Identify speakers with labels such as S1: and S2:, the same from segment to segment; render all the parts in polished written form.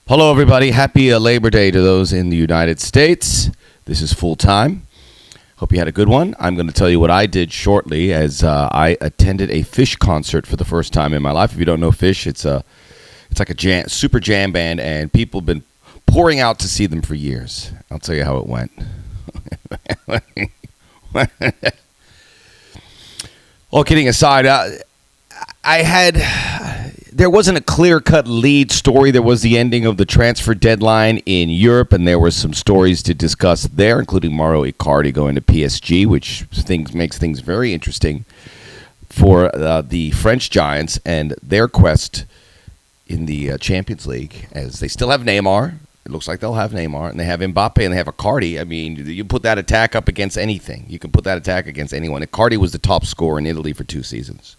S1: Hello, everybody. Happy Labor Day to those in the United States. This is Full Time. Hope you had a good one. I'm going to tell you what I did shortly as I attended a Phish concert for the first time in my life. If you don't know Phish, it's like a super jam band, and people have been pouring out to see them for years. I'll tell you how it went. All kidding aside, there wasn't a clear-cut lead story. There was the ending of the transfer deadline in Europe, and there were some stories to discuss there, including Mauro Icardi going to PSG, which makes things very interesting for the French Giants and their quest in the Champions League, as they still have Neymar. It looks like they'll have Neymar, and they have Mbappe, and they have Icardi. I mean, you put that attack up against anything. You can put that attack against anyone. Icardi was the top scorer in Italy for 2 seasons.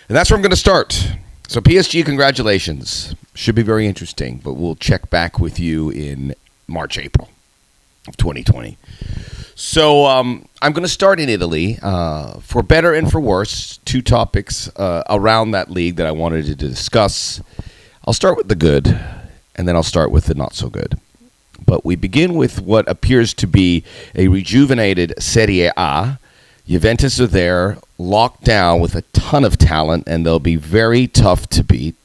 S1: And that's where I'm going to start. So PSG, congratulations. Should be very interesting, but we'll check back with you in March, April of 2020. So I'm going to start in Italy. For better and for worse, 2 topics around that league that I wanted to discuss. I'll start with the good, and then I'll start with the not so good. But we begin with what appears to be a rejuvenated Serie A. Juventus are there, locked down with a ton of talent, and they'll be very tough to beat.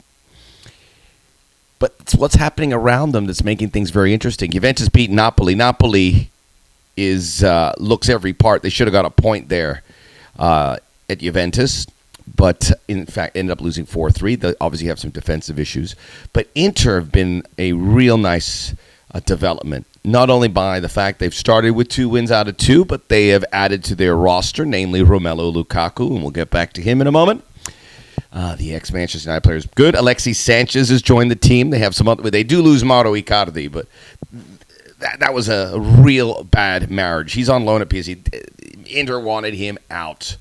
S1: But it's what's happening around them that's making things very interesting. Juventus beat Napoli. Napoli looks every part. They should have got a point there at Juventus, but in fact ended up losing 4-3. They obviously have some defensive issues. But Inter have been a real nice development. Not only by the fact they've started with 2 wins out of 2, but they have added to their roster, namely Romelu Lukaku, and we'll get back to him in a moment. The ex-Manchester United player is good. Alexis Sanchez has joined the team. They have some other. They do lose Mauro Icardi, but that was a real bad marriage. He's on loan at PSG. Inter wanted him out.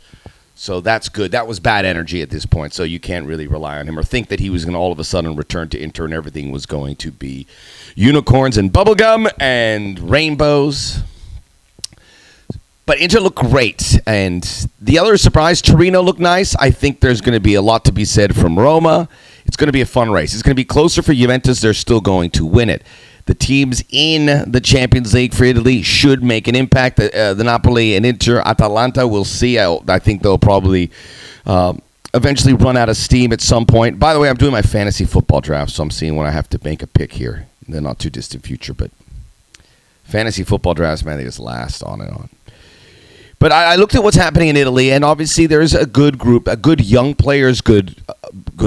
S1: So that's good. That was bad energy at this point, so you can't really rely on him or think that he was going to all of a sudden return to Inter and everything was going to be unicorns and bubblegum and rainbows. But Inter looked great. And the other surprise, Torino looked nice. I think there's going to be a lot to be said from Roma. It's going to be a fun race. It's going to be closer for Juventus. They're still going to win it. The teams in the Champions League for Italy should make an impact. The Napoli and Inter, Atalanta, we'll see. I think they'll probably eventually run out of steam at some point. By the way, I'm doing my fantasy football draft, so I'm seeing when I have to make a pick here in the not too distant future. But fantasy football drafts, man, they just last on and on. But I looked at what's happening in Italy, and obviously there's a good group, a good young players, good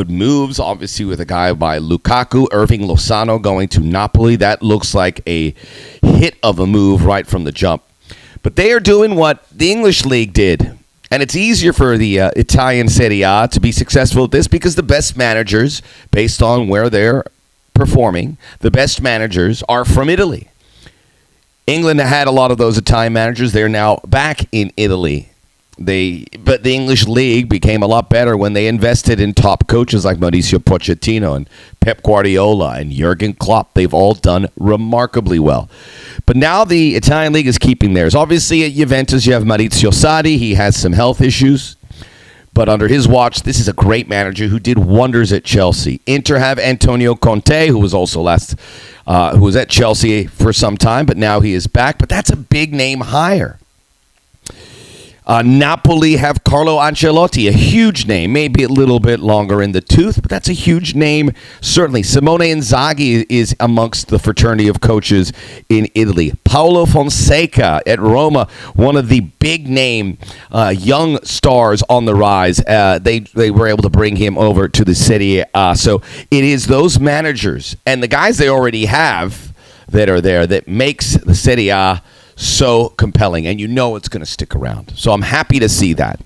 S1: moves. Obviously with a guy by Lukaku, Irving Lozano going to Napoli. That looks like a hit of a move right from the jump. But they are doing what the English league did. And it's easier for the Italian Serie A to be successful at this because the best managers, based on where they're performing, the best managers are from Italy. England had a lot of those Italian managers. They're now back in Italy. But the English league became a lot better when they invested in top coaches like Mauricio Pochettino and Pep Guardiola and Jurgen Klopp. They've all done remarkably well. But now the Italian league is keeping theirs. Obviously at Juventus you have Maurizio Sarri. He has some health issues. But under his watch, this is a great manager who did wonders at Chelsea. Inter have Antonio Conte, who was also who was at Chelsea for some time, but now he is back. But that's a big name hire. Napoli have Carlo Ancelotti, a huge name, maybe a little bit longer in the tooth, but that's a huge name, certainly. Simone Inzaghi is amongst the fraternity of coaches in Italy. Paulo Fonseca at Roma, one of the big-name young stars on the rise. They were able to bring him over to the Serie A. So it is those managers and the guys they already have that are there that makes the Serie A so compelling, and you know it's going to stick around. So I'm happy to see that.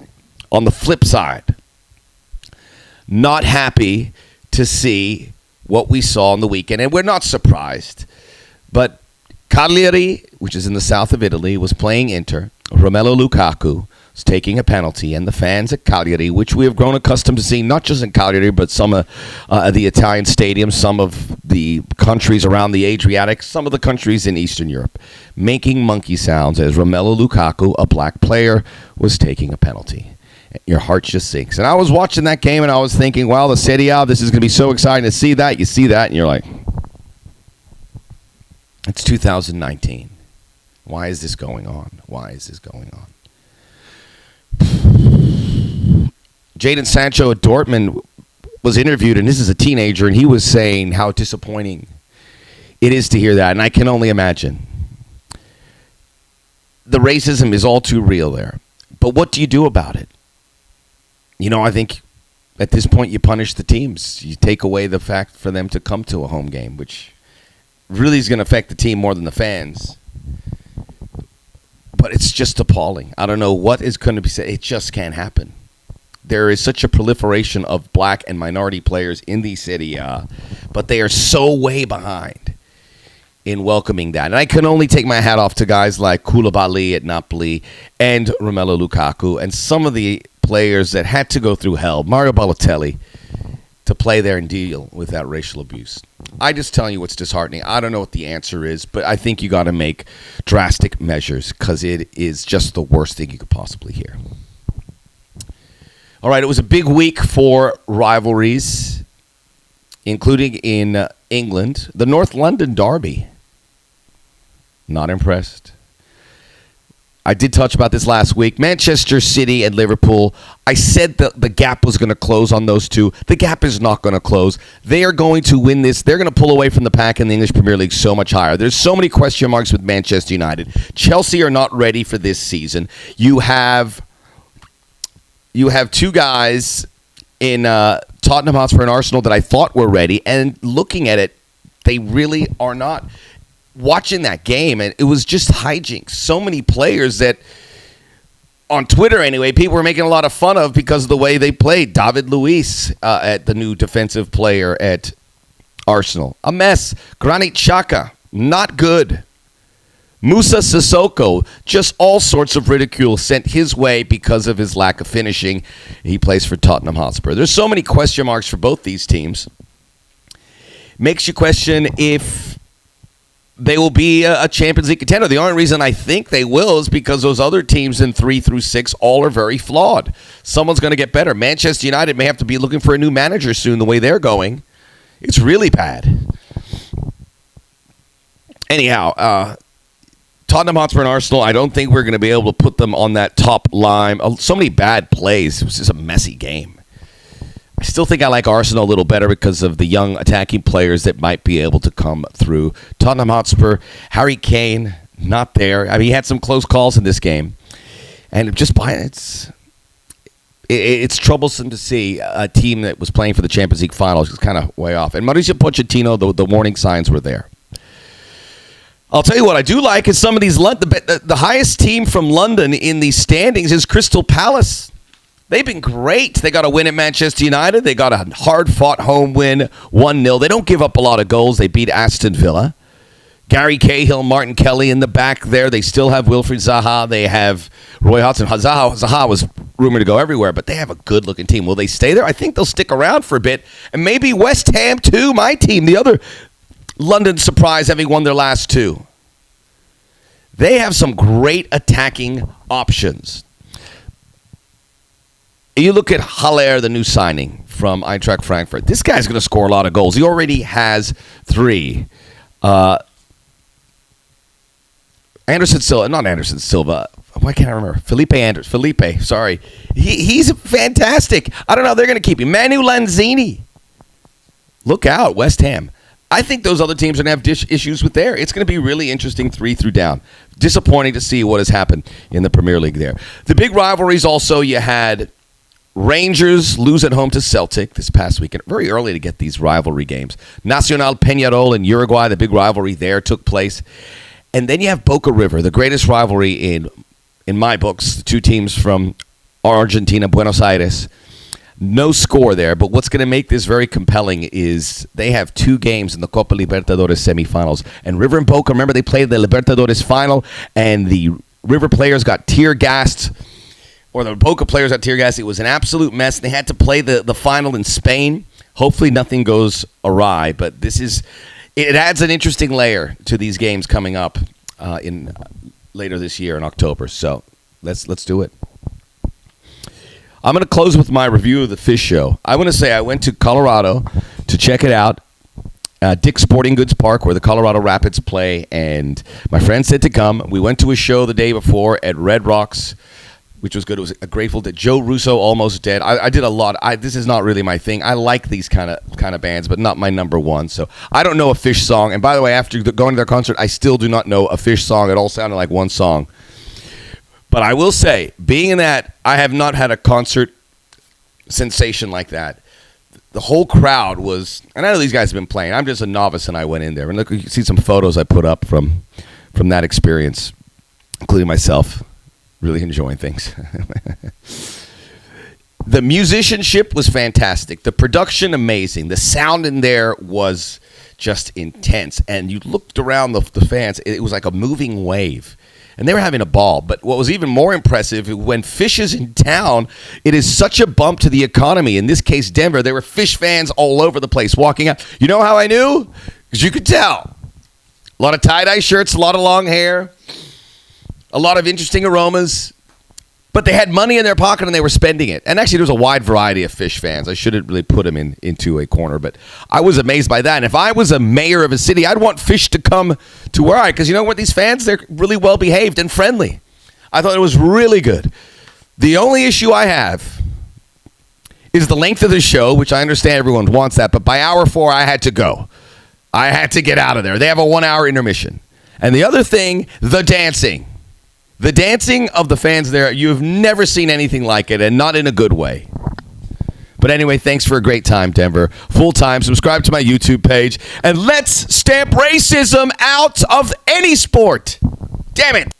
S1: On the flip side, not happy to see what we saw on the weekend, and we're not surprised. But Cagliari, which is in the south of Italy, was playing Inter. Romelu Lukaku was taking a penalty, and the fans at Cagliari, which we have grown accustomed to seeing, not just in Cagliari, but some of the Italian stadiums, some of the countries around the Adriatic, some of the countries in Eastern Europe, making monkey sounds as Romelu Lukaku, a black player, was taking a penalty. Your heart just sinks. And I was watching that game, and I was thinking, wow, the Serie A, this is going to be so exciting to see that. You see that, and you're like, It's 2019. Why is this going on? Why is this going on? Jadon Sancho at Dortmund was interviewed, and this is a teenager, and he was saying how disappointing it is to hear that, and I can only imagine. The racism is all too real there. But what do you do about it? I think at this point you punish the teams. You take away the fact for them to come to a home game, which really is going to affect the team more than the fans. But it's just appalling. I don't know what is going to be said. It just can't happen. There is such a proliferation of black and minority players in the Serie A, but they are so way behind in welcoming that. And I can only take my hat off to guys like Koulibaly at Napoli and Romelu Lukaku and some of the players that had to go through hell, Mario Balotelli, to play there and deal with that racial abuse. I just telling you what's disheartening. I don't know what the answer is, but I think you got to make drastic measures because it is just the worst thing you could possibly hear. All right, it was a big week for rivalries, including in England. The North London Derby. Not impressed. I did touch about this last week. Manchester City and Liverpool. I said that the gap was going to close on those two. The gap is not going to close. They are going to win this. They're going to pull away from the pack in the English Premier League so much higher. There's so many question marks with Manchester United. Chelsea are not ready for this season. You have two guys in Tottenham Hotspur and Arsenal that I thought were ready, and looking at it, they really are not. Watching that game, and it was just hijinks. So many players that, on Twitter anyway, people were making a lot of fun of because of the way they played. David Luiz, at the new defensive player at Arsenal. A mess. Granit Xhaka, not good. Musa Sissoko, just all sorts of ridicule sent his way because of his lack of finishing. He plays for Tottenham Hotspur. There's so many question marks for both these teams. Makes you question if they will be a Champions League contender. The only reason I think they will is because those other teams in 3 through 6 all are very flawed. Someone's going to get better. Manchester United may have to be looking for a new manager soon the way they're going. It's really bad. Anyhow, Tottenham Hotspur and Arsenal, I don't think we're going to be able to put them on that top line. So many bad plays. It was just a messy game. I still think I like Arsenal a little better because of the young attacking players that might be able to come through. Tottenham Hotspur, Harry Kane, not there. I mean, he had some close calls in this game. And just by it's troublesome to see a team that was playing for the Champions League finals is kind of way off. And Mauricio Pochettino, the warning signs were there. I'll tell you what I do like is some of these the highest team from London in these standings is Crystal Palace. They've been great. They got a win at Manchester United. They got a hard-fought home win, 1-0. They don't give up a lot of goals. They beat Aston Villa. Gary Cahill, Martin Kelly in the back there. They still have Wilfried Zaha. They have Roy Hodgson. Zaha was rumored to go everywhere, but they have a good-looking team. Will they stay there? I think they'll stick around for a bit. And maybe West Ham, too, my team, the other London surprise, having won their last 2. They have some great attacking options. You look at Haller, the new signing from Eintracht Frankfurt. This guy's going to score a lot of goals. He already has 3. Anderson Silva. Why can't I remember? Felipe, sorry. He's fantastic. I don't know. They're going to keep him. Manu Lanzini. Look out, West Ham. I think those other teams are going to have issues with there. It's going to be really interesting 3 through down. Disappointing to see what has happened in the Premier League there. The big rivalries also, you had Rangers lose at home to Celtic this past weekend. Very early to get these rivalry games. Nacional Peñarol in Uruguay, the big rivalry there took place. And then you have Boca River, the greatest rivalry in my books. The 2 teams from Argentina, Buenos Aires. No score there, but what's going to make this very compelling is they have 2 games in the Copa Libertadores semifinals. And River and Boca, remember, they played the Libertadores final, and the River players got tear-gassed, or the Boca players got tear-gassed. It was an absolute mess. They had to play the final in Spain. Hopefully nothing goes awry, but it adds an interesting layer to these games coming up in later this year in October. So let's do it. I'm going to close with my review of the Phish show. I want to say I went to Colorado to check it out, Dick's Sporting Goods Park, where the Colorado Rapids play, and my friend said to come. We went to a show the day before at Red Rocks, which was good. It was a Grateful Dead. Joe Russo, Almost Dead. I did a lot. This is not really my thing. I like these kind of bands, but not my number one. So I don't know a Phish song. And by the way, after going to their concert, I still do not know a Phish song. It all sounded like one song. But I will say, being in that, I have not had a concert sensation like that. The whole crowd was, and I know these guys have been playing. I'm just a novice, and I went in there. And look, you can see some photos I put up from that experience, including myself. Really enjoying things. The musicianship was fantastic. The production, amazing. The sound in there was just intense. And you looked around the fans, it was like a moving wave. And they were having a ball. But what was even more impressive, when Phish is in town, it is such a bump to the economy. In this case, Denver, there were Phish fans all over the place walking out. You know how I knew? Because you could tell. A lot of tie-dye shirts, a lot of long hair. A lot of interesting aromas, but they had money in their pocket and they were spending it. And actually, there was a wide variety of Phish fans. I shouldn't really put them into a corner, but I was amazed by that. And if I was a mayor of a city, I'd want Phish to come to where because you know what? These fans, they're really well behaved and friendly. I thought it was really good. The only issue I have is the length of the show, which I understand everyone wants that, but by hour 4, I had to go. I had to get out of there. They have a 1-hour intermission. And the other thing, the dancing. The dancing of the fans there, you have never seen anything like it, and not in a good way. But anyway, thanks for a great time, Denver. Full time. Subscribe to my YouTube page. And let's stamp racism out of any sport. Damn it.